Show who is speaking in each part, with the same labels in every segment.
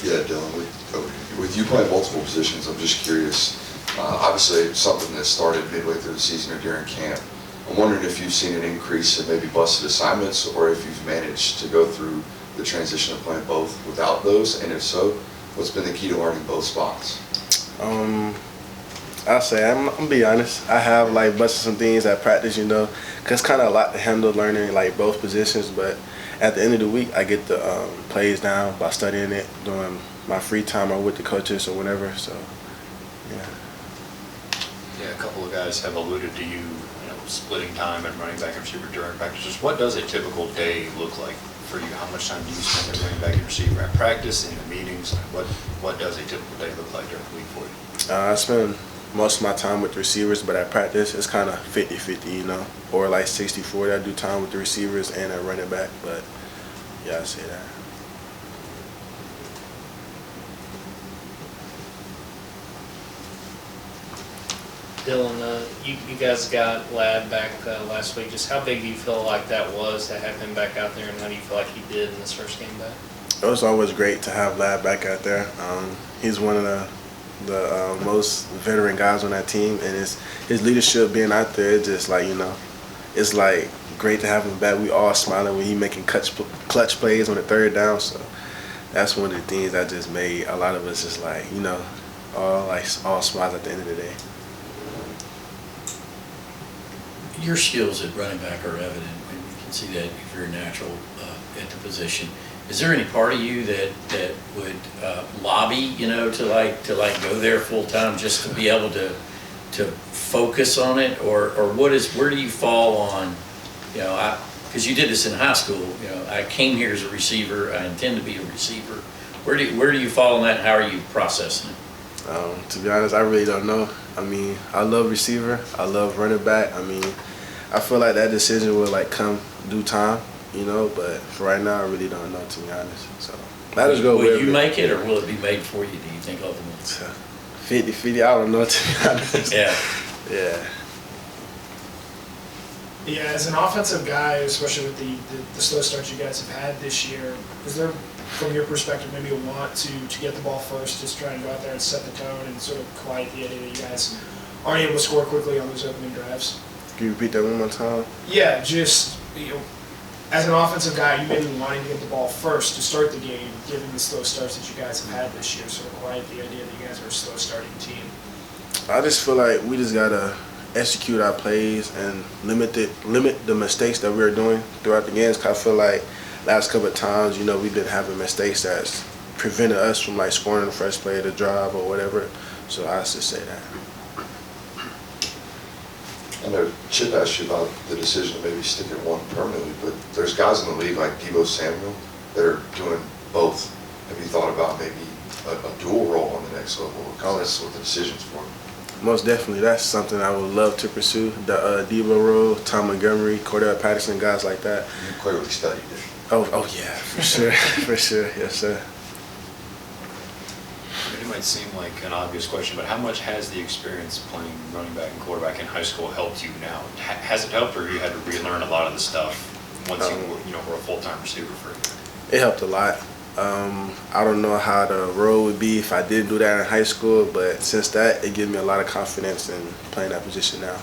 Speaker 1: Yeah, Dylan, with you playing multiple positions, I'm just curious. Obviously, it's something that started midway through the season or during camp. I'm wondering if you've seen an increase in maybe busted assignments, or if you've managed to go through the transition of playing both without those, and if so, what's been the key to learning both spots?
Speaker 2: I'll say, I'm gonna be honest, I have like busted some things at practice, cause it's kind of a lot to handle learning like both positions, but at the end of the week, I get the plays down by studying it during my free time or with the coaches or whatever, so yeah.
Speaker 3: Yeah, a couple of guys have alluded to you splitting time and running back and receiver during practices. What does a typical day look like for you? How much time do you spend at running back and receiver at practice, in the meetings? What does a typical day look like during the week for you?
Speaker 2: I spend most of my time with the receivers, but at practice, it's kind of 50-50, or like 60-40. I do time with the receivers and at running back, but yeah, I say that.
Speaker 4: Dylan, you guys got Lad back last week. Just how big do you feel like that was to have him back out there, and how do you feel like he did in this first game back?
Speaker 2: It was always great to have Lad back out there. He's one of the most veteran guys on that team, and his leadership being out there, it's just like, it's like great to have him back. We all smiling when he making clutch plays on the third down, so that's one of the things that just made a lot of us just like, all smiles at the end of the day.
Speaker 5: Your skills at running back are evident, and you can see that if you're a natural at the position. Is there any part of you that would lobby, to go there full time just to be able to focus on it, or where do you fall on, because you did this in high school. I came here as a receiver. I intend to be a receiver. Where do you fall on that? And how are you processing it?
Speaker 2: To be honest, I really don't know. I love receiver. I love running back. I feel like that decision will come due time, but for right now, I really don't know, to be honest. So I just go with it.
Speaker 5: Will you make it, or will it be made for you, do you think, ultimately?
Speaker 2: 50-50, I don't know, to be honest.
Speaker 5: Yeah.
Speaker 2: Yeah.
Speaker 6: Yeah, as an offensive guy, especially with the slow start you guys have had this year, is there, from your perspective, maybe a want to get the ball first, just try and go out there and set the tone and sort of quiet the idea that you guys aren't able to score quickly on those opening drives?
Speaker 2: Can you repeat that one more time?
Speaker 6: Yeah, just, as an offensive guy, you may be wanting to get the ball first to start the game, given the slow starts that you guys have had this year, sort of quiet the idea that you guys are a slow starting team.
Speaker 2: I just feel like we just gotta execute our plays and limit the mistakes that we're doing throughout the games. Cause I feel like last couple of times, we've been having mistakes that's prevented us from scoring the first play of the drive or whatever. So I just say that.
Speaker 1: I know Chip asked you about the decision to maybe stick at one permanently, but there's guys in the league like Deebo Samuel that are doing both. Have you thought about maybe a dual role on the next level? Because that's what the decision's for.
Speaker 2: Most definitely, that's something I would love to pursue. The Deebo role, Tom Montgomery, Cordell Patterson, guys like that.
Speaker 1: You clearly studied it.
Speaker 2: Oh yeah, for sure, for sure, yes sir.
Speaker 3: It might seem like an obvious question, but how much has the experience playing running back and quarterback in high school helped you now? Has it helped, or you had to relearn a lot of the stuff once you were a full-time receiver for a year?
Speaker 2: It helped a lot. I don't know how the role would be if I didn't do that in high school, but since that, it gave me a lot of confidence in playing that position now.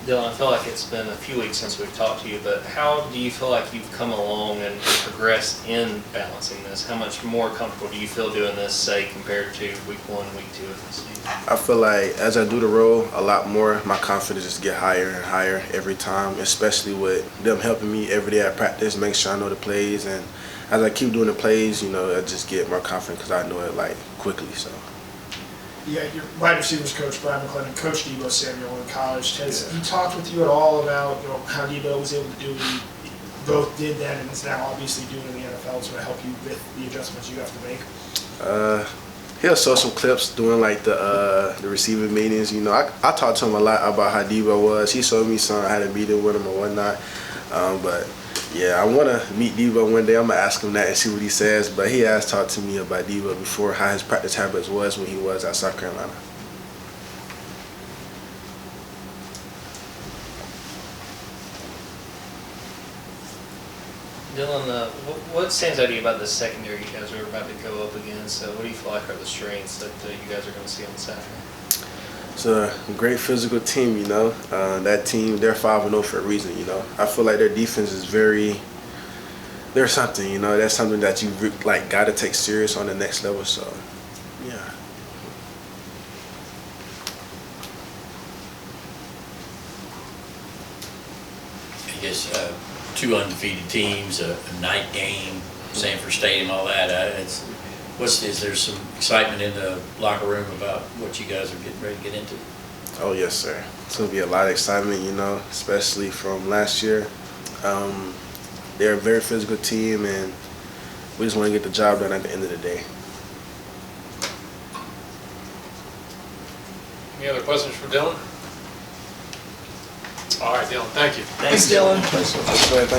Speaker 4: Dylan, I feel like it's been a few weeks since we've talked to you, but how do you feel like you've come along and progressed in balancing this? How much more comfortable do you feel doing this, say, compared to week 1, week 2 of the season?
Speaker 2: I feel like as I do the role a lot more, my confidence just get higher and higher every time, especially with them helping me every day at practice, make sure I know the plays. And as I keep doing the plays, I just get more confident because I know it quickly. So.
Speaker 6: Yeah, your wide receivers coach, Brian McClendon, coached Deebo Samuel in college. Has he talked with you at all about how Deebo was able to do what he both did then and is now obviously doing in the NFL to help you with the adjustments you have to make?
Speaker 2: He'll show some clips doing the receiving meetings. I talked to him a lot about how Deebo was. He showed me some. I had a meeting with him or whatnot. But yeah, I want to meet Deebo one day. I'm going to ask him that and see what he says. But he has talked to me about Deebo before, how his practice habits was when he was at South Carolina.
Speaker 4: Dylan, Dillon, what stands out to you about the secondary you guys are about to go up against? So what do you feel like are the strengths that you guys are going to see on Saturday?
Speaker 2: It's a great physical team, you know. That team, they're 5-0 for a reason, you know. I feel like their defense is there's something, you know. That's something that you like got to take serious on the next level. So, yeah.
Speaker 5: I guess 2 undefeated teams, a night game, Sanford Stadium, all that. Is there some excitement in the locker room about what you guys are getting ready to get into?
Speaker 2: Oh, yes, sir. It's going to be a lot of excitement, you know, especially from last year. They're a very physical team, and we just want to get the job done at the end of the day.
Speaker 7: Any other questions for Dillon? All right, Dillon, thank you.
Speaker 6: Thanks, Dylan.
Speaker 2: Thank you.